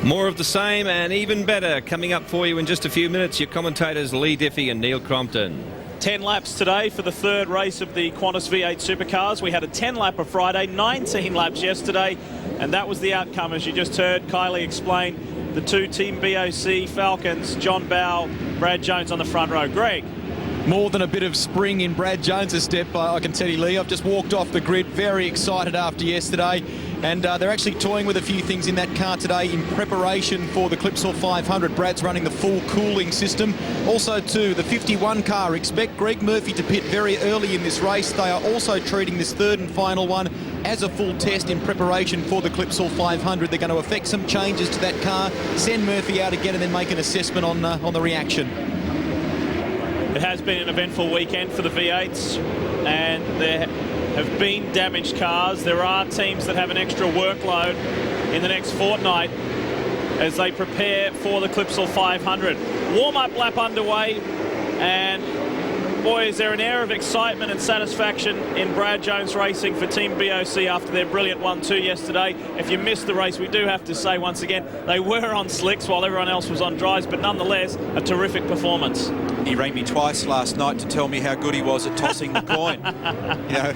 More of the same and even better coming up for you in just a few minutes. Your commentators Lee Diffie and Neil Crompton. 10 laps today for the third race of the Qantas V8 Supercars. We had a 10-lapper Friday, 19 laps yesterday, and that was the outcome. As you just heard Kylie explain, the two Team BOC Falcons, John Bowe, Brad Jones on the front row. Greg. More than a bit of spring in Brad Jones' step, I can tell you, Lee. I've just walked off the grid, very excited after yesterday. And they're actually toying with a few things in that car today in preparation for the Clipsal 500. Brad's running the full cooling system. Also, too, the 51 car. Expect Greg Murphy to pit very early in this race. They are also treating this third and final one as a full test in preparation for the Clipsal 500. They're going to effect some changes to that car, send Murphy out again, and then make an assessment on the reaction. It has been an eventful weekend for the V8s, and there have been damaged cars. There are teams that have an extra workload in the next fortnight as they prepare for the Clipsal 500. Warm-up lap underway, and boy, is there an air of excitement and satisfaction in Brad Jones Racing for Team BOC after their brilliant 1-2 yesterday. If you missed the race, we do have to say once again, they were on slicks while everyone else was on dries, but nonetheless, a terrific performance. He rang me twice last night to tell me how good he was at tossing the coin. You know,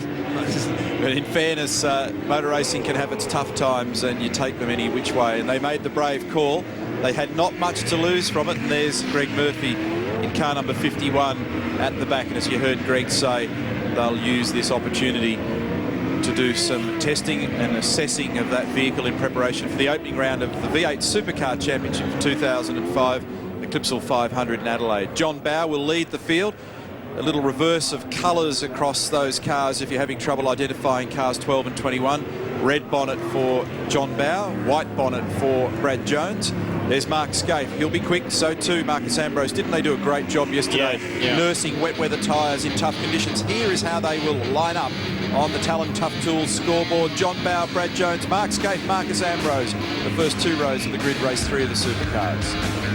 but in fairness, motor racing can have its tough times, and you take them any which way. And they made the brave call. They had not much to lose from it, and there's Greg Murphy in car number 51 at the back. And as you heard Greg say, they'll use this opportunity to do some testing and assessing of that vehicle in preparation for the opening round of the V8 Supercar Championship for 2005. Clipsal 500 in Adelaide. John Bowe will lead the field. A little reverse of colours across those cars if you're having trouble identifying cars 12 and 21. Red bonnet for John Bowe, white bonnet for Brad Jones. There's Mark Scaife. He'll be quick. So too Marcus Ambrose. Didn't they do a great job yesterday nursing wet weather tyres in tough conditions? Here is how they will line up on the Talon Tough Tools scoreboard. John Bowe, Brad Jones, Mark Scaife, Marcus Ambrose. The first two rows of the grid race 3 of the Supercars.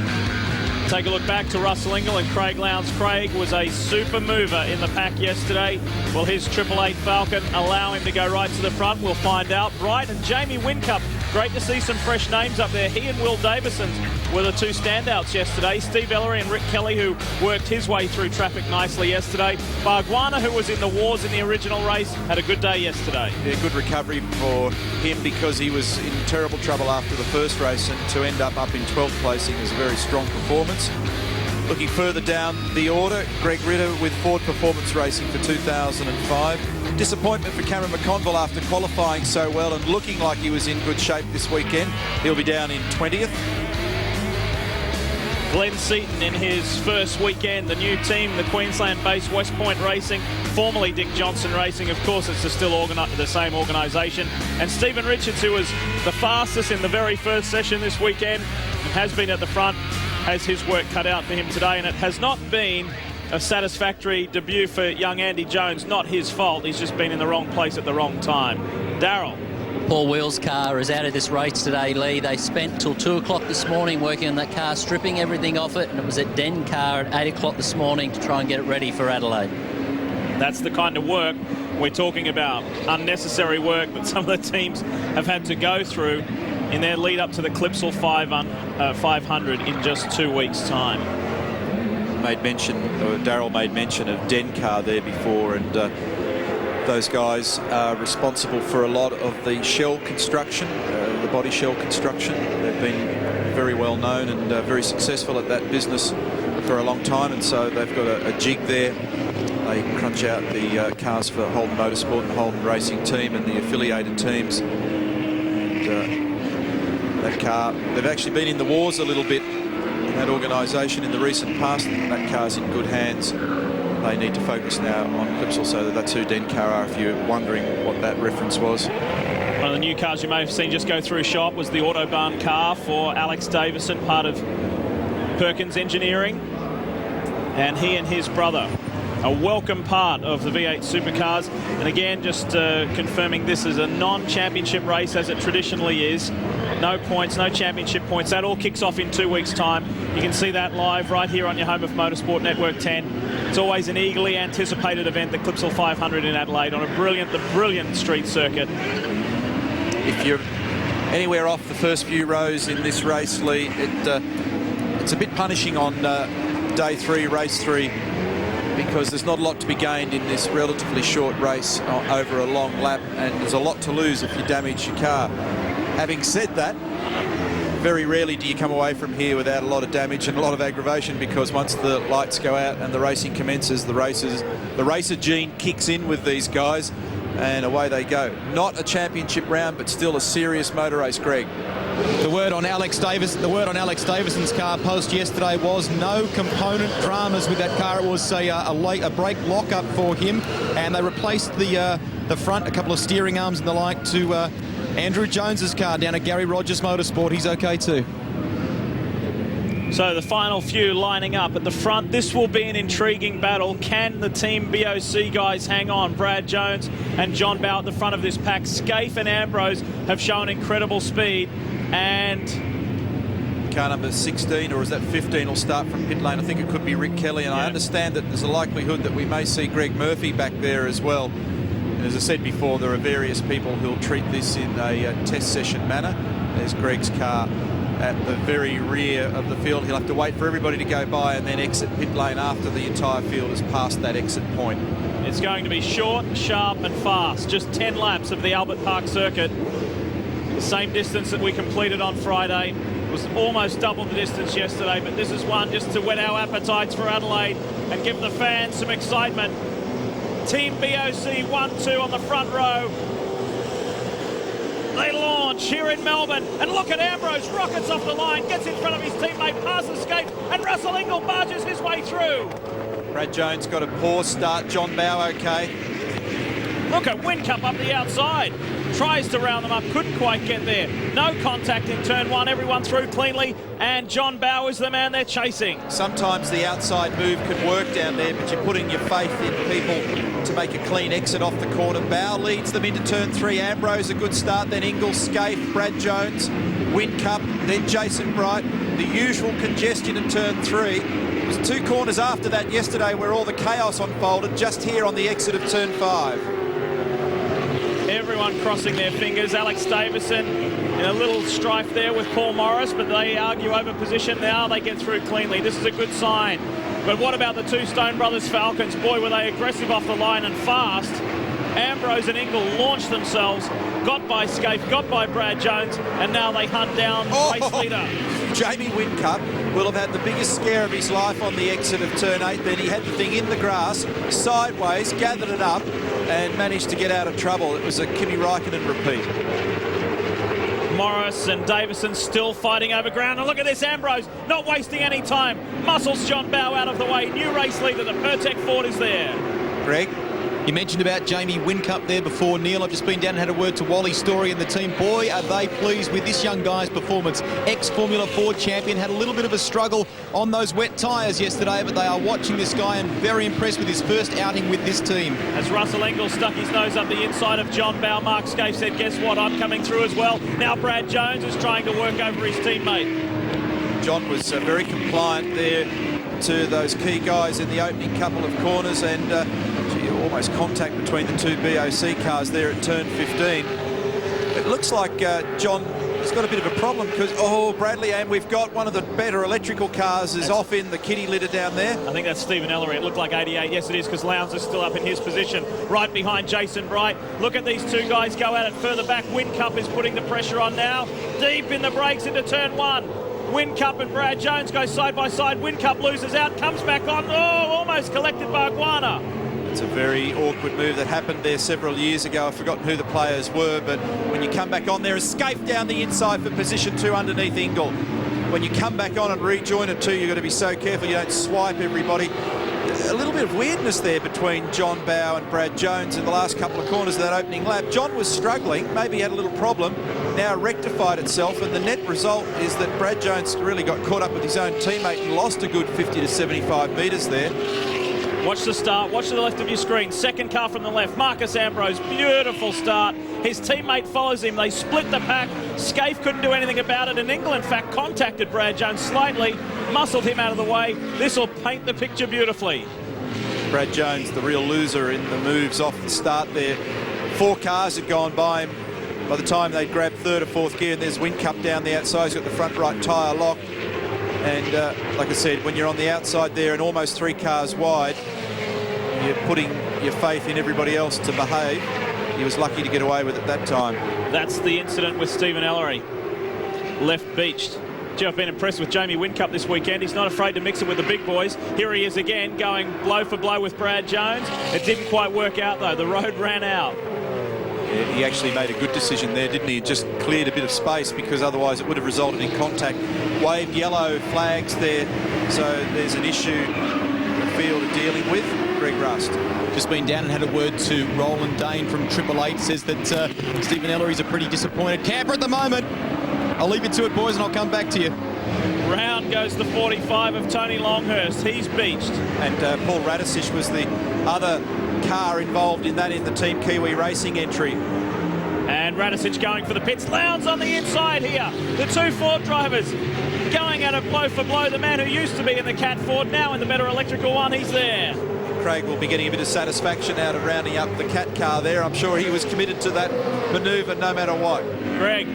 Take a look back to Russell Ingall and Craig Lowndes. Craig was a super mover in the pack yesterday. Will his 888 Falcon allow him to go right to the front? We'll find out. Bright and Jamie Whincup. Great to see some fresh names up there. He and Will Davison were the two standouts yesterday. Steve Ellery and Rick Kelly, who worked his way through traffic nicely yesterday. Bargwanna, who was in the wars in the original race, had a good day yesterday. Yeah, good recovery for him because he was in terrible trouble after the first race, and to end up in 12th placing is a very strong performance. Looking further down the order, Greg Ritter with Ford Performance Racing for 2005. Disappointment for Cameron McConville after qualifying so well and looking like he was in good shape this weekend. He'll be down in 20th. Glenn Seaton in his first weekend, the new team, the Queensland-based West Point Racing, formerly Dick Johnson Racing. Of course, it's still the same organisation. And Stephen Richards, who was the fastest in the very first session this weekend and has been at the front, has his work cut out for him today. And it has not been a satisfactory debut for young Andy Jones. Not his fault. He's just been in the wrong place at the wrong time. Darryl. Paul Wheel's car is out of this race today, Lee. They spent till 2 o'clock this morning working on that car, stripping everything off it, and it was at Den Car at 8 o'clock this morning to try and get it ready for Adelaide. That's the kind of work we're talking about. Unnecessary work that some of the teams have had to go through in their lead up to the Clipsal 500 in just 2 weeks' time. Darryl made mention of Den Car there before, and those guys are responsible for a lot of the shell construction, the body shell construction. They've been very well known and very successful at that business for a long time, and so they've got a jig there. They crunch out the cars for Holden Motorsport and Holden Racing Team and the affiliated teams. And that car, they've actually been in the wars a little bit in that organisation in the recent past, and that car's in good hands. They need to focus now on Clipsal, so that's who Den Car are, if you're wondering what that reference was. One of the new cars you may have seen just go through shop was the Autobahn car for Alex Davison, part of Perkins Engineering. And he and his brother, a welcome part of the V8 Supercars. And again, just confirming this is a non-championship race, as it traditionally is. No points, no championship points. That all kicks off in 2 weeks' time. You can see that live right here on your home of Motorsport Network 10. It's always an eagerly anticipated event, the Clipsal 500 in Adelaide, on the brilliant street circuit. If you're anywhere off the first few rows in this race, Lee, it's a bit punishing on day 3, race 3, because there's not a lot to be gained in this relatively short race over a long lap, and there's a lot to lose if you damage your car. Having said that, very rarely do you come away from here without a lot of damage and a lot of aggravation, because once the lights go out and the racing commences, the racer gene kicks in with these guys, and away they go. Not a championship round, but still a serious motor race, Greg. The word on Alex Davison's car post yesterday was no component dramas with that car. It was a brake lock-up for him, and they replaced the front, a couple of steering arms and the like, to Andrew Jones's car down at Gary Rogers Motorsport. He's okay too. So the final few lining up at the front. This will be an intriguing battle. Can the Team BOC guys hang on? Brad Jones and John Bowe at the front of this pack. Scaife and Ambrose have shown incredible speed, and car number 16, or is that 15, will start from pit lane. I think it could be Rick Kelly, and I understand that there's a likelihood that we may see Greg Murphy back there as well. And as I said before, there are various people who'll treat this in a test session manner. There's Greg's car at the very rear of the field. He'll have to wait for everybody to go by and then exit pit lane after the entire field has passed that exit point. It's going to be short, sharp and fast. Just 10 laps of the Albert Park circuit. The same distance that we completed on Friday. It was almost double the distance yesterday, but this is one just to whet our appetites for Adelaide and give the fans some excitement. Team BOC 1-2 on the front row. They launch here in Melbourne, and look at Ambrose, rockets off the line, gets in front of his teammate, passes Scaife, and Russell Ingall barges his way through. Brad Jones got a poor start. John Bowe okay. Look at Whincup up the outside. Tries to round them up, couldn't quite get there. No contact in turn 1, everyone through cleanly, and John Bowe is the man they're chasing. Sometimes the outside move can work down there, but you're putting your faith in people to make a clean exit off the corner. Bowe leads them into turn 3. Ambrose a good start, then Ingall, Scaife, Brad Jones, Whincup, then Jason Bright. The usual congestion in turn 3. It was 2 corners after that yesterday where all the chaos unfolded, just here on the exit of turn 5. Everyone crossing their fingers. Alex Davison in a little strife there with Paul Morris, but they argue over position. Now they get through cleanly. This is a good sign. But what about the 2 Stone Brothers Falcons? Boy, were they aggressive off the line and fast. Ambrose and Ingall launched themselves, got by Scaife, got by Brad Jones, and now they hunt down race leader. Jamie Whincup will have had the biggest scare of his life on the exit of turn 8. Then he had the thing in the grass, sideways, gathered it up, and managed to get out of trouble. It was a Kimi Räikkönen repeat. Morris and Davison still fighting over ground. And look at this, Ambrose not wasting any time. Muscles John Bowe out of the way. New race leader, the Pertec Ford is there. Greg? You mentioned about Jamie Whincup there before, Neil. I've just been down and had a word to Wally Story and the team. Boy, are they pleased with this young guy's performance. Ex-Formula Ford champion, had a little bit of a struggle on those wet tyres yesterday, but they are watching this guy and very impressed with his first outing with this team. As Russell Ingall stuck his nose up the inside of John Bowe, Mark Scaife said, guess what, I'm coming through as well. Now Brad Jones is trying to work over his teammate. John was very compliant there to those key guys in the opening couple of corners, and almost contact between the 2 BOC cars there at turn 15. It looks like John has got a bit of a problem because, Bradley, and we've got one of the better electrical cars is off in the kitty litter down there. I think that's Stephen Ellery. It looked like 88. Yes, it is, because Lowndes is still up in his position, right behind Jason Bright. Look at these 2 guys go at it further back. Whincup is putting the pressure on now. Deep in the brakes into turn 1. Whincup and Brad Jones go side by side. Whincup loses out, comes back on. Almost collected by Iguana. It's a very awkward move that happened there several years ago. I've forgotten who the players were, but when you come back on there, Scaife down the inside for position 2 underneath Ingall. When you come back on and rejoin at 2, you've got to be so careful you don't swipe everybody. A little bit of weirdness there between John Bowe and Brad Jones in the last couple of corners of that opening lap. John was struggling, maybe had a little problem, now rectified itself, and the net result is that Brad Jones really got caught up with his own teammate and lost a good 50 to 75 metres there. Watch the start, watch to the left of your screen. Second car from the left, Marcus Ambrose, beautiful start. His teammate follows him, they split the pack. Scaife couldn't do anything about it, and Ingall in fact contacted Brad Jones slightly, muscled him out of the way. This will paint the picture beautifully. Brad Jones, the real loser in the moves off the start there. 4 cars had gone by him by the time they grabbed third or fourth gear, and there's Whincup down the outside. He's got the front right tyre locked. And like I said, when you're on the outside there and almost 3 cars wide, you're putting your faith in everybody else to behave. He was lucky to get away with it that time. That's the incident with Stephen Ellery. Left beached. Gee, I've been impressed with Jamie Whincup this weekend. He's not afraid to mix it with the big boys. Here he is again, going blow for blow with Brad Jones. It didn't quite work out, though. The road ran out. Yeah, he actually made a good decision there, didn't he? Just cleared a bit of space, because otherwise it would have resulted in contact. Waved yellow flags there, so there's an issue the field are dealing with. Greg Rust. Just been down and had a word to Roland Dane from 888. Says that Stephen Ellery's a pretty disappointed camper at the moment. I'll leave you to it, boys, and I'll come back to you. Round goes the 45 of Tony Longhurst. He's beached. And Paul Radisich was the other car involved in that in the Team Kiwi Racing entry. And Radisich going for the pits. Lowndes on the inside here. The 2 Ford drivers going at it blow for blow. The man who used to be in the Cat Ford, now in the better electrical one, he's there. Craig will be getting a bit of satisfaction out of rounding up the Cat car there. I'm sure he was committed to that manoeuvre no matter what. Greg.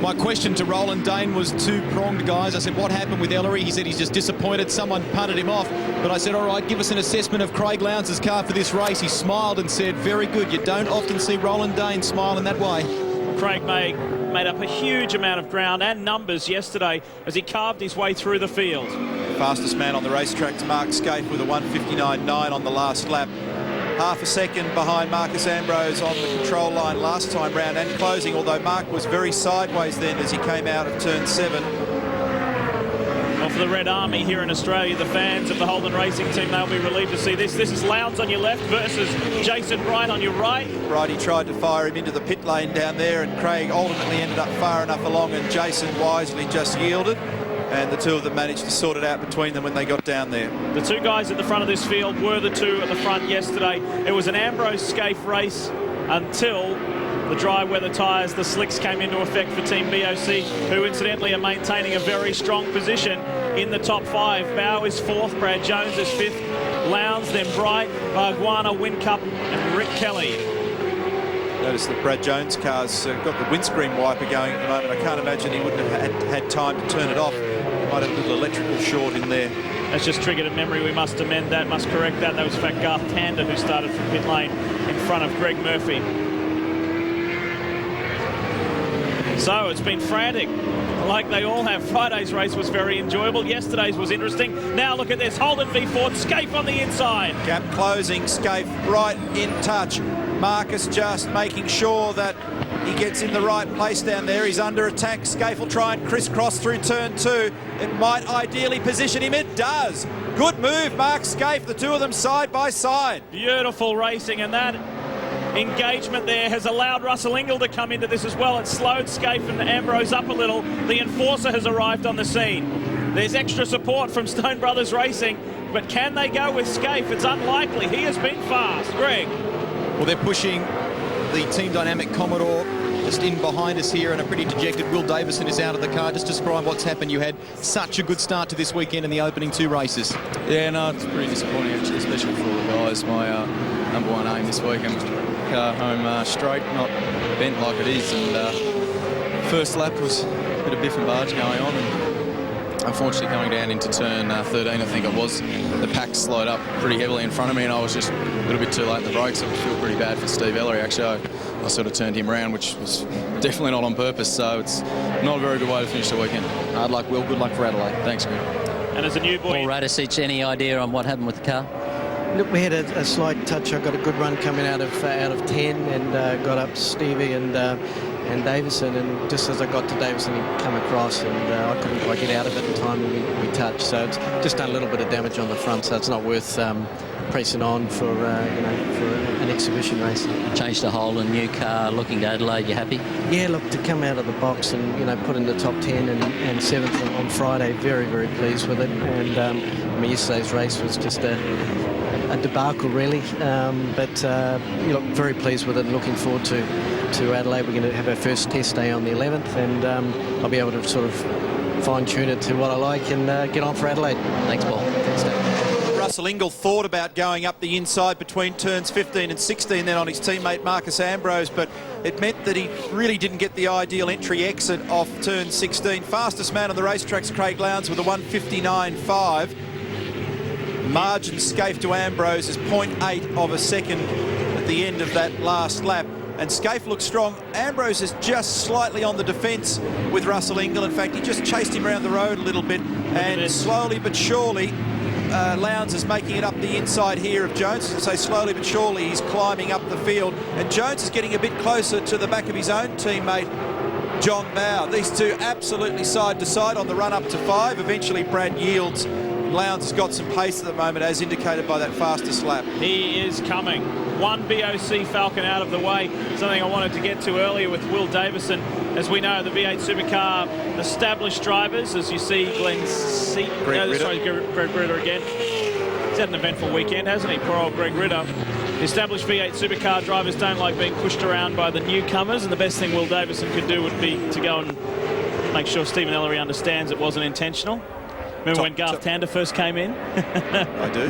My question to Roland Dane was two-pronged, guys. I said, what happened with Ellery? He said he's just disappointed. Someone punted him off. But I said, all right, give us an assessment of Craig Lowndes' car for this race. He smiled and said, very good. You don't often see Roland Dane smile in that way. Craig made up a huge amount of ground and numbers yesterday as he carved his way through the field. Fastest man on the racetrack's Mark Scaife with a 1:59.9 on the last lap. Half a second behind Marcus Ambrose on the control line last time round and closing, although Mark was very sideways then as he came out of turn 7. Well, for the Red Army here in Australia, the fans of the Holden Racing team, they'll be relieved to see this. This is Lowndes on your left versus Jason Wright on your right. Righty tried to fire him into the pit lane down there, and Craig ultimately ended up far enough along, and Jason wisely just yielded. And the two of them managed to sort it out between them when they got down there. The 2 guys at the front of this field were the 2 at the front yesterday. It was an Ambrose Scaife race until the dry weather tyres, the slicks came into effect for Team BOC, who incidentally are maintaining a very strong position in the top 5. Bow is 4th, Brad Jones is 5th, Lowndes, then Bright, Barguana, Whincup and Rick Kelly. Notice that Brad Jones' car's got the windscreen wiper going at the moment. I can't imagine he wouldn't have had time to turn it off. Might have a little electrical short in there. That's just triggered a memory. We must amend that, must correct that. That was in fact Garth Tander who started from pit lane in front of Greg Murphy. So it's been frantic, like they all have. Friday's race was very enjoyable. Yesterday's was interesting. Now look at this. Holden v Ford. Scaife on the inside. Gap closing. Scaife right in touch. Marcus just making sure that he gets in the right place down there. He's under attack. Scaife will try and crisscross through turn 2. It might ideally position him. It does. Good move, Mark Scaife. The 2 of them side by side. Beautiful racing, and that engagement there has allowed Russell Ingall to come into this as well. It slowed Scaife and Ambrose up a little. The enforcer has arrived on the scene. There's extra support from Stone Brothers Racing, but can they go with Scaife? It's unlikely. He has been fast. Greg. Well, they're pushing the Team Dynamic Commodore just in behind us here, and a pretty dejected Will Davison is out of the car. Just describe what's happened. You had such a good start to this weekend in the opening 2 races. Yeah, no, it's pretty disappointing actually, especially for all the guys. My number 1 aim this weekend was to bring the car home straight, not bent like it is. And first lap was a bit of biff and barge going on, and unfortunately coming down into turn 13, I think it was, the pack slowed up pretty heavily in front of me, and I was just a little bit too late in the brakes. I feel pretty bad for Steve Ellery actually. I sort of turned him around, which was definitely not on purpose, so it's not a very good way to finish the weekend. Hard luck, Will. Good luck for Adelaide. Thanks, Greg. And as a new boy... Paul Radisich, any idea on what happened with the car? Look, we had a slight touch. I got a good run coming out of 10 and got up Stevie and Davison, and just as I got to Davison, he come across, and I couldn't quite get out of it in time, and we touched. So it's just done a little bit of damage on the front, so it's not worth pressing on for for an exhibition race. Changed to Holden, new car, looking to Adelaide. You happy? Yeah, look, to come out of the box and put in the top 10 and 7th on Friday, very, very pleased with it. And I mean, yesterday's race was just a debacle, really. But very pleased with it, and looking forward to Adelaide. We're going to have our first test day on the 11th, and I'll be able to sort of fine-tune it to what I like and get on for Adelaide. Thanks, Paul. Thanks, Dave. Russell Ingall thought about going up the inside between turns 15 and 16 then on his teammate Marcus Ambrose, but it meant that he really didn't get the ideal entry exit off turn 16. Fastest man on the racetrack's Craig Lowndes with a 1:59.5. Margin Scaife to Ambrose is 0.8 of a second at the end of that last lap. And Scaife looks strong. Ambrose is just slightly on the defence with Russell Ingall. In fact, he just chased him around the road a little bit. And slowly but surely, Lowndes is making it up the inside here of Jones. As I say, slowly but surely, he's climbing up the field. And Jones is getting a bit closer to the back of his own teammate, John Bowe. These two absolutely side to side on the run up to 5. Eventually, Brad yields. Lowndes has got some pace at the moment, as indicated by that fastest lap. He is coming. One BOC Falcon out of the way. Something I wanted to get to earlier with Will Davison. As we know, the V8 Supercar established drivers, as you see Greg Ritter again. He's had an eventful weekend, hasn't he? Poor old Greg Ritter. The established V8 Supercar drivers don't like being pushed around by the newcomers, and the best thing Will Davison could do would be to go and make sure Stephen Ellery understands it wasn't intentional. Remember when Garth Tander first came in? I do.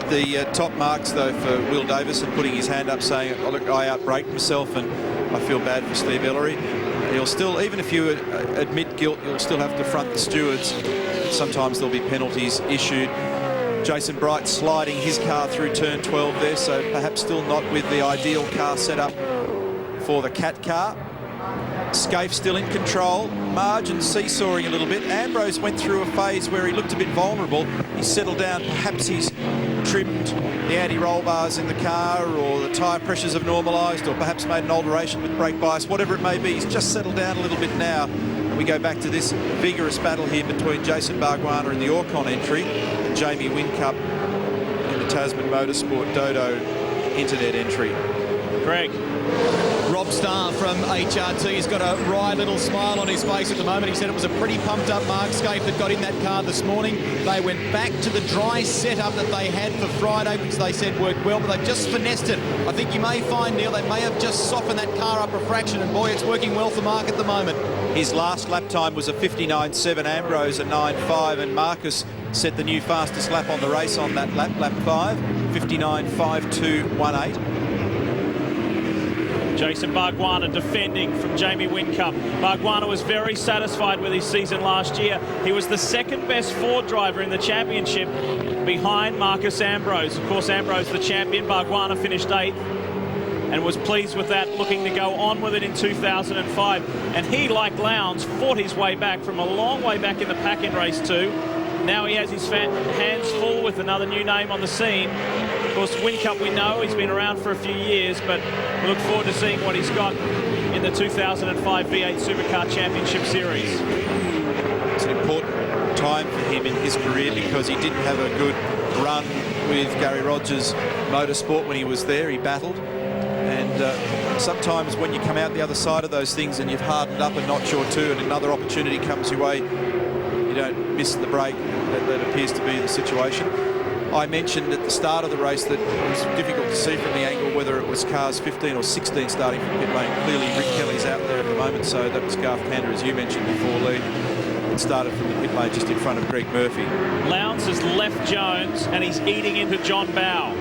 The top marks, though, for Will Davison putting his hand up saying, oh, look, I outbraked myself and I feel bad for Steve Ellery. He'll still, even if you admit guilt, you'll still have to front the stewards. Sometimes there'll be penalties issued. Jason Bright sliding his car through turn 12 there, so perhaps still not with the ideal car setup for the Cat car. Scaife still in control. Margin seesawing a little bit. Ambrose went through a phase where he looked a bit vulnerable. He's settled down. Perhaps he's trimmed the anti-roll bars in the car, or the tyre pressures have normalised, or perhaps made an alteration with brake bias. Whatever it may be, he's just settled down a little bit now. We go back to this vigorous battle here between Jason Bargwanna in the Orcon entry and Jamie Whincup in the Tasman Motorsport Dodo Internet entry. Greg. Rob Starr from HRT has got a wry little smile on his face at the moment. He said it was a pretty pumped up Mark Scaife that got in that car this morning. They went back to the dry setup that they had for Friday, which they said worked well, but they've just finessed it. I think you may find, Neil, they may have just softened that car up a fraction, and boy, it's working well for Mark at the moment. His last lap time was a 59.7, Ambrose a 9.5, and Marcus set the new fastest lap on the race on that lap, lap 5, 59.52.18. Jason Bargwanna defending from Jamie Whincup. Bargwanna was very satisfied with his season last year. He was the second best Ford driver in the championship behind Marcus Ambrose. Of course, Ambrose the champion. Bargwanna finished 8th and was pleased with that, looking to go on with it in 2005. And he, like Lowndes, fought his way back from a long way back in the pack in race 2. Now he has his hands full with another new name on the scene. Of course, Whincup, we know he's been around for a few years, but we look forward to seeing what he's got in the 2005 V8 Supercar Championship Series. It's an important time for him in his career because he didn't have a good run with Gary Rogers Motorsport when he was there. He battled, and sometimes when you come out the other side of those things and you've hardened up a notch or two and another opportunity comes your way, you don't miss the break. That appears to be the situation. I mentioned at the start of the race that it was difficult to see from the angle whether it was cars 15 or 16 starting from pit lane. Clearly Rick Kelly's out there at the moment, so that was Garth Tander, as you mentioned before, Lee. It started from the pit lane just in front of Greg Murphy. Lowndes has left Jones and he's eating into John Bowe.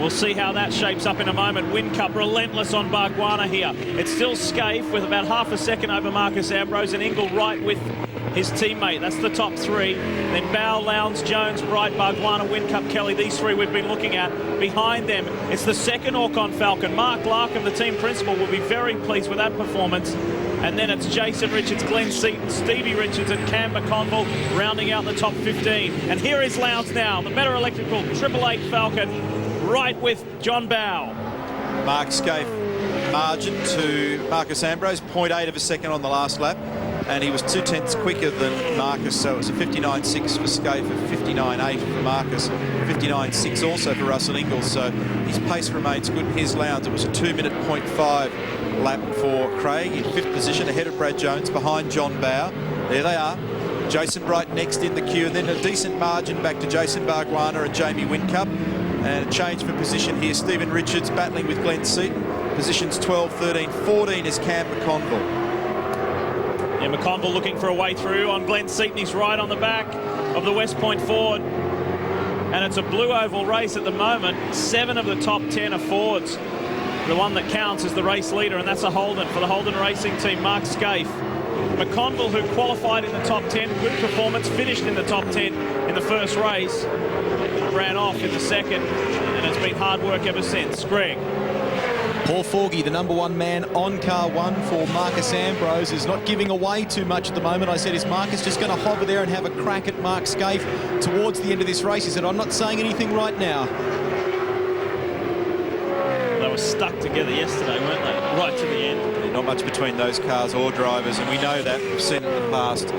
We'll see how that shapes up in a moment. Whincup relentless on Bargwanna here. It's still Scaife with about half a second over Marcus Ambrose, and Ingall right with his teammate. That's the top 3. Then Bowe, Lowndes, Jones, Bright, Bargwanna, Whincup, Kelly. These 3 we've been looking at. Behind them, it's the second Orcon Falcon. Mark Larkham, the team principal, will be very pleased with that performance. And then it's Jason Richards, Glenn Seaton, Stevie Richards and Cam McConville rounding out the top 15. And here is Lowndes now, the better electrical 888 Falcon, right with John Bowe. Mark Scaife margin to Marcus Ambrose, 0.8 of a second on the last lap. And he was 2/10 quicker than Marcus, so it was a 59.6 for Scaife, a 59.8 for Marcus, 59.6 also for Russell Ingall, so his pace remains good. Here's Lowndes. It was a 2-minute 0.5 lap for Craig in 5th position, ahead of Brad Jones, behind John Bowe. There they are. Jason Bright next in the queue, and then a decent margin back to Jason Bargwanna and Jamie Whincup. And a change for position here. Stephen Richards battling with Glenn Seaton. Positions 12, 13, 14 is Cam McConville. Yeah, McConville looking for a way through on Glenn Seaton. He's right on the back of the West Point Ford. and it's a blue oval race at the moment. 7 of the top 10 are Fords. The one that counts is the race leader, and that's a Holden for the Holden Racing Team, Mark Scaife. McConville, who qualified in the top 10, good performance, finished in the top 10 in the first race, ran off in the second, and it's been hard work ever since. Greg. Paul Forgy, the number 1 man on car 1 for Marcus Ambrose, is not giving away too much at the moment. I said, is Marcus just going to hover there and have a crack at Mark Scaife towards the end of this race? He said, I'm not saying anything right now. They were stuck together yesterday, weren't they? Right to the end. Not much between those cars or drivers, and we know that. We've seen it in the past.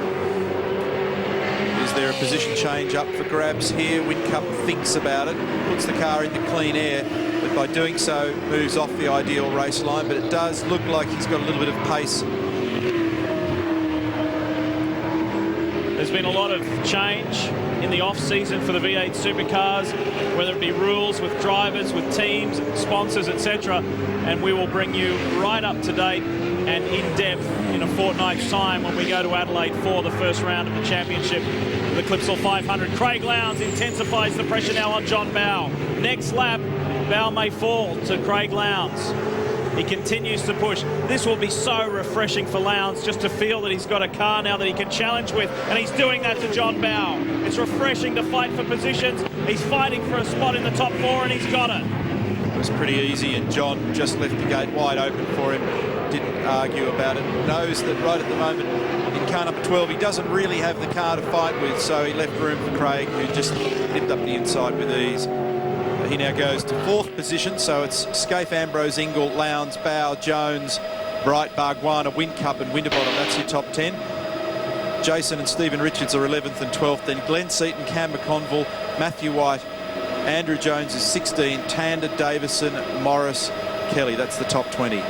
Is there a position change up for grabs here? Whincup thinks about it, puts the car into clean air, but by doing so moves off the ideal race line, but it does look like he's got a little bit of pace. There's been a lot of change in the off-season for the V8 Supercars, whether it be rules with drivers, with teams, sponsors, etc. And we will bring you right up to date and in-depth in a fortnight's time when we go to Adelaide for the first round of the championship. The Clipsal 500. Craig Lowndes intensifies the pressure now on John Bowe. Next lap, Bowe may fall to Craig Lowndes. He continues to push. This will be so refreshing for Lowndes just to feel that he's got a car now that he can challenge with, and he's doing that to John Bowe. It's refreshing to fight for positions. He's fighting for a spot in the top 4, and he's got it. It was pretty easy, and John just left the gate wide open for him. Didn't argue about it. Knows that right at the moment in car number 12 he doesn't really have the car to fight with, so he left room for Craig, who just nipped up the inside with ease. He now goes to 4th position, so it's Scaife, Ambrose, Ingle, Lowndes, Bowe, Jones, Bright, Bargwanna, Whincup and Winterbottom. That's your top 10. Jason and Stephen Richards are 11th and 12th. Then Glenn Seaton, Cam McConville, Matthew White, Andrew Jones is 16, Tander, Davison, Morris, Kelly. That's the top 20.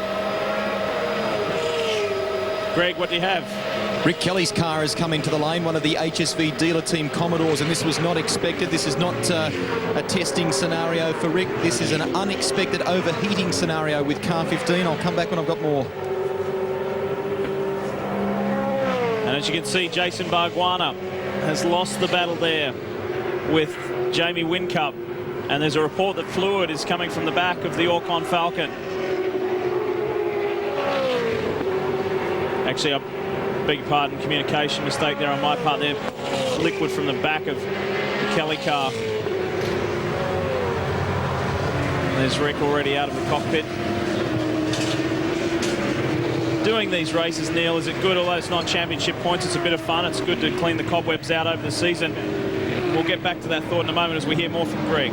Greg, what do you have? Rick Kelly's car has come into the lane, one of the HSV dealer team Commodores, and this was not expected. This is not a testing scenario for Rick. This is an unexpected overheating scenario with car 15. I'll come back when I've got more. And as you can see, Jason Bargwanna has lost the battle there with Jamie Whincup, and there's a report that fluid is coming from the back of the Orcon Falcon. Actually, I beg your pardon, communication mistake there on my part there. Liquid from the back of the Kelly car. And there's Rick already out of the cockpit. Doing these races, Neil, is it good? Although it's not championship points, it's a bit of fun. It's good to clean the cobwebs out over the season. We'll get back to that thought in a moment as we hear more from Greg.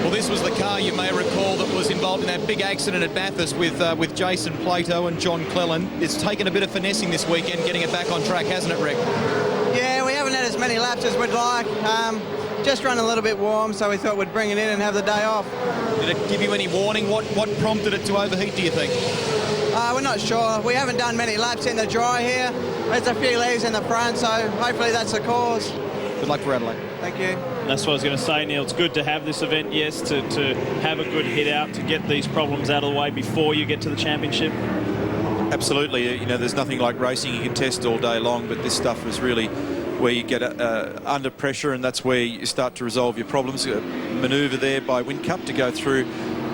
Well, this was the car, you may recall, that was involved in that big accident at Bathurst with Jason Plato and John Cleland. It's taken a bit of finessing this weekend, getting it back on track, hasn't it, Rick? Yeah, we haven't had as many laps as we'd like. Just run a little bit warm, so we thought we'd bring it in and have the day off. Did it give you any warning? What prompted it to overheat, do you think? We're not sure. We haven't done many laps in the dry here. There's a few leaves in the front, so hopefully that's the cause. Good luck for Adelaide. Thank you. That's what I was going to say, Neil. It's good to have this event, yes, to have a good hit out, to get these problems out of the way before you get to the championship. Absolutely. You know, there's nothing like racing you can test all day long, but this stuff is really where you get under pressure, and that's where you start to resolve your problems. A manoeuvre there by Whincup to go through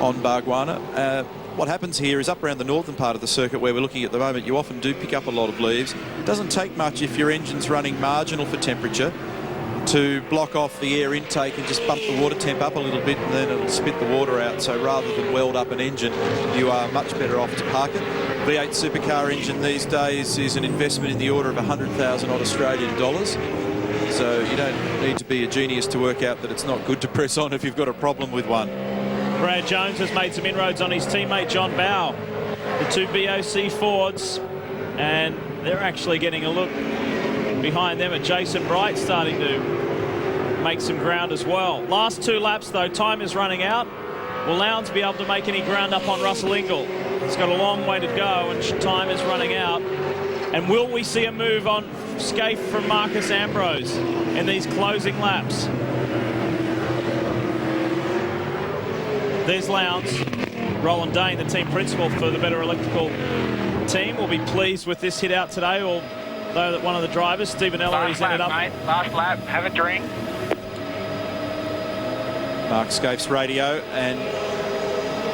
on Bargwanna. What happens here is up around the northern part of the circuit where we're looking at the moment, you often do pick up a lot of leaves. It doesn't take much if your engine's running marginal for temperature to block off the air intake and just bump the water temp up a little bit, and then it'll spit the water out. So rather than weld up an engine, you are much better off to park it. V8 Supercar engine these days is an investment in the order of 100,000 odd Australian dollars. So you don't need to be a genius to work out that it's not good to press on if you've got a problem with one. Brad Jones has made some inroads on his teammate John Bowe. The two BOC Fords, and they're actually getting a look behind them at Jason Bright starting to make some ground as well. Last 2 laps though, time is running out. Will Lowndes be able to make any ground up on Russell Ingle? He's got a long way to go and time is running out. And will we see a move on Scaife from Marcus Ambrose in these closing laps? There's Lowndes. Roland Dane, the team principal for the Better Electrical team, will be pleased with this hit out today, although that one of the drivers, Stephen Ellery's ended up. Mate. Last lap, have a drink. Mark Scaife's radio, and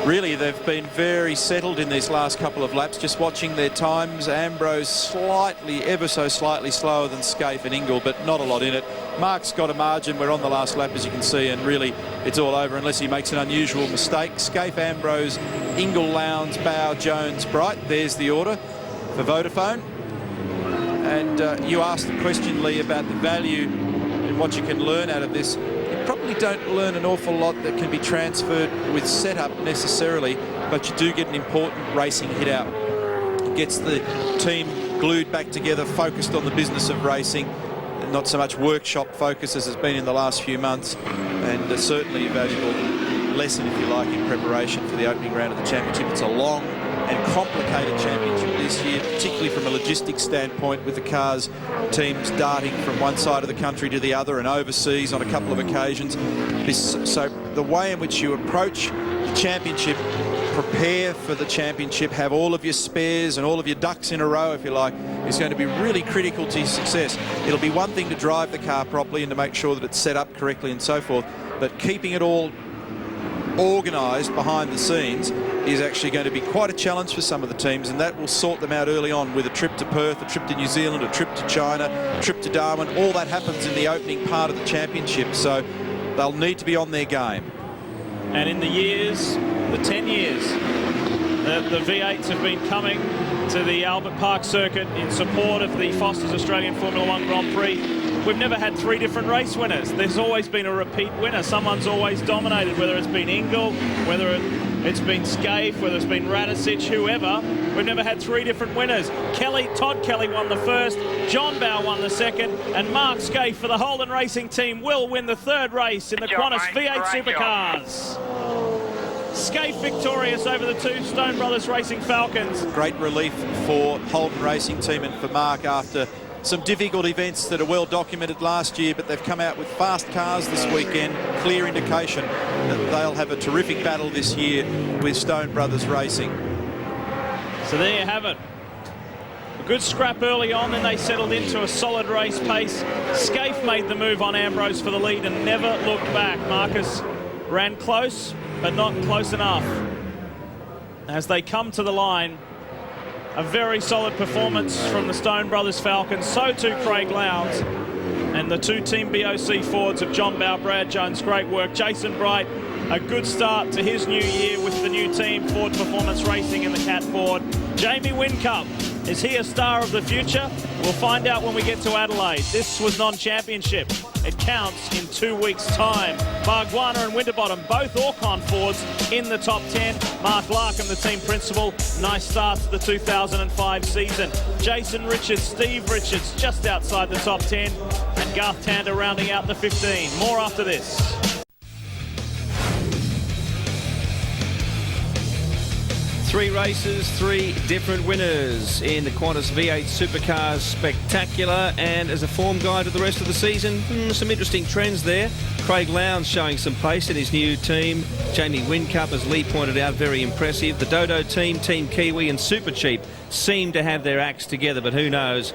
really they've been very settled in these last couple of laps. Just watching their times, Ambrose ever so slightly slower than Scaife and Ingle, but not a lot in it. Mark's got a margin. We're on the last lap, as you can see, and really it's all over unless he makes an unusual mistake. Scaife, Ambrose, Ingle, Lowndes, Bow, Jones, Bright. There's the order for Vodafone. And you asked the question, Lee, about the value and what you can learn out of this. You probably don't learn an awful lot that can be transferred with setup necessarily, but you do get an important racing hit out. It gets the team glued back together, focused on the business of racing, and not so much workshop focus as has been in the last few months, and certainly a valuable lesson, if you like, in preparation for the opening round of the championship. It's a long and complicated championship this year, particularly from a logistics standpoint, with the cars, teams darting from one side of the country to the other and overseas on a couple of occasions. So the way in which you approach the championship, prepare for the championship, have all of your spares and all of your ducks in a row, if you like, is going to be really critical to your success. It'll be one thing to drive the car properly and to make sure that it's set up correctly and so forth, but keeping it all organised behind the scenes is actually going to be quite a challenge for some of the teams, and that will sort them out early on with a trip to Perth, a trip to New Zealand, a trip to China, a trip to Darwin. All that happens in the opening part of the championship, so they'll need to be on their game. And in the 10 years, the V8s have been coming to the Albert Park circuit in support of the Foster's Australian Formula 1 Grand Prix. We've never had 3 different race winners. There's always been a repeat winner. Someone's always dominated, whether it's been Ingle, whether it's been Scaife, whether it's been Radicic, whoever. We've never had 3 different winners. Todd Kelly won the first, John Bow won the second, and Mark Scaife for the Holden Racing team will win the 3rd race in the Qantas V8 Supercars. Scaife victorious over the 2 Stone Brothers Racing Falcons. Great relief for Holden Racing team and for Mark after some difficult events that are well documented last year, but they've come out with fast cars this weekend. Clear indication that they'll have a terrific battle this year with Stone Brothers Racing. So there you have it. A good scrap early on, then they settled into a solid race pace. Scaife made the move on Ambrose for the lead and never looked back. Marcus ran close, but not close enough. As they come to the line, a very solid performance from the Stone Brothers Falcons. So too Craig Lowndes. And the 2 Team BOC Fords of John Bow, Brad Jones, great work. Jason Bright, a good start to his new year with the new team, Ford Performance Racing in the Cat Ford. Jamie Whincup, is he a star of the future? We'll find out when we get to Adelaide. This was non-championship. It counts in 2 weeks' time. Bargwanna and Winterbottom, both Orcon Fords in the top 10. Mark Larkham, the team principal, nice start to the 2005 season. Jason Richards, Steve Richards, just outside the top 10. And Garth Tander rounding out the 15. More after this. Three races, 3 different winners in the Qantas V8 Supercars Spectacular, and as a form guide to the rest of the season, some interesting trends there. Craig Lowndes showing some pace in his new team. Jamie Whincup, as Lee pointed out, very impressive. The Dodo team, Team Kiwi and Super Cheap seem to have their acts together, but who knows?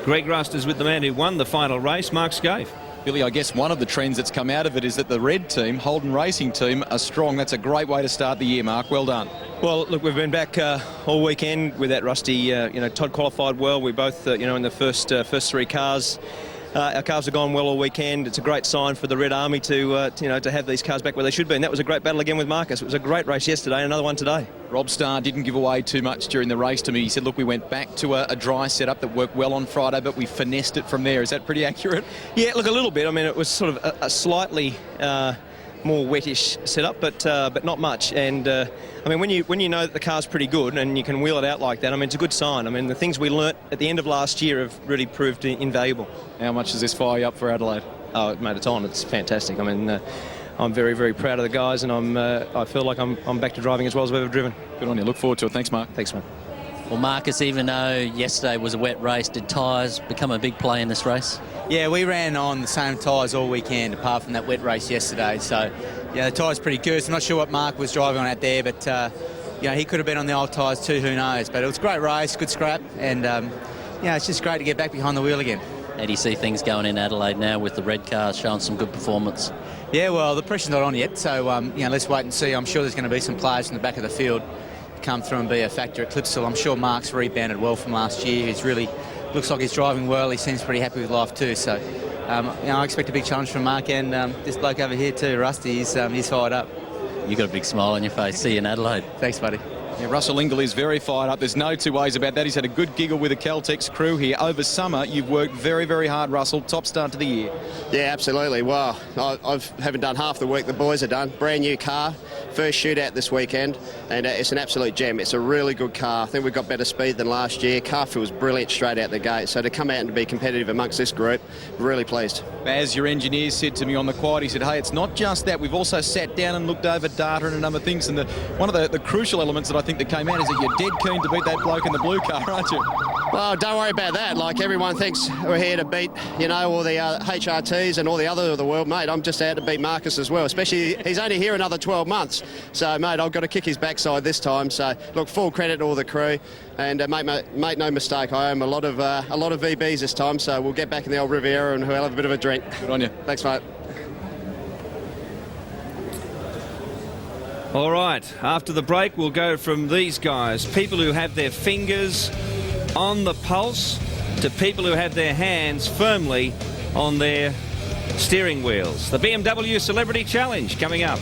Greg Rust is with the man who won the final race, Mark Scaife. Billy, I guess one of the trends that's come out of it is that the red team, Holden Racing team, are strong. That's a great way to start the year, Mark. Well done. Well, look, we've been back all weekend with that Rusty. Todd qualified well. We both, in the first 3 cars. Our cars have gone well all weekend. It's a great sign for the Red Army to have these cars back where they should be. And that was a great battle again with Marcus. It was a great race yesterday and another one today. Rob Starr didn't give away too much during the race to me. He said, look, we went back to a dry setup that worked well on Friday, but we finessed it from there. Is that pretty accurate? Yeah, look, a little bit. I mean, it was sort of a slightly more wettish setup, but not much. And I mean, when you know that the car's pretty good and you can wheel it out like that, I mean, it's a good sign. I mean, the things we learnt at the end of last year have really proved invaluable. How much does this fire you up for Adelaide? Oh, mate, it's on. It's fantastic. I mean, I'm very, very proud of the guys, and I feel like I'm back to driving as well as I've ever driven. Good on you. Look forward to it. Thanks, Mark. Thanks, mate. Well, Marcus, even though yesterday was a wet race, did tyres become a big play in this race? Yeah, we ran on the same tyres all weekend, apart from that wet race yesterday. So, yeah, the tyres pretty good. So I'm not sure what Mark was driving on out there, but, he could have been on the old tyres too, who knows. But it was a great race, good scrap, and, it's just great to get back behind the wheel again. How do you see things going in Adelaide now with the red car showing some good performance? Yeah, well, the pressure's not on yet, so let's wait and see. I'm sure there's going to be some players from the back of the field come through and be a factor at Clipsal. I'm sure Mark's rebounded well from last year. He's really looks like he's driving well. He seems pretty happy with life too. So, I expect a big challenge from Mark and this bloke over here too, Rusty. He's fired up. You got a big smile on your face. See you in Adelaide. Thanks, buddy. Yeah, Russell Ingall is very fired up. There's no two ways about that. He's had a good giggle with the Caltex crew here. Over summer, you've worked very, very hard, Russell. Top start to the year. Yeah, absolutely. Well, I haven't done half the work the boys have done. Brand new car, first shootout this weekend, and it's an absolute gem. It's a really good car. I think we've got better speed than last year. Car feels brilliant straight out the gate. So to come out and to be competitive amongst this group, really pleased. As your engineer said to me on the quad, he said, hey, it's not just that. We've also sat down and looked over data and a number of things. And one of the crucial elements that I think that came out is that you're dead keen to beat that bloke in the blue car, aren't you? Well, don't worry about that. Like, everyone thinks we're here to beat, all the HRTs and all the other of the world. Mate, I'm just out to beat Marcus as well, especially he's only here another 12 months. So, mate, I've got to kick his backside this time. So, look, full credit to all the crew. And make no mistake, I owe him a lot of VBs this time. So we'll get back in the old Riviera and we'll have a bit of a drink. Good on you. Thanks, mate. All right, after the break, we'll go from these guys, people who have their fingers on the pulse, to people who have their hands firmly on their steering wheels. The BMW Celebrity Challenge coming up.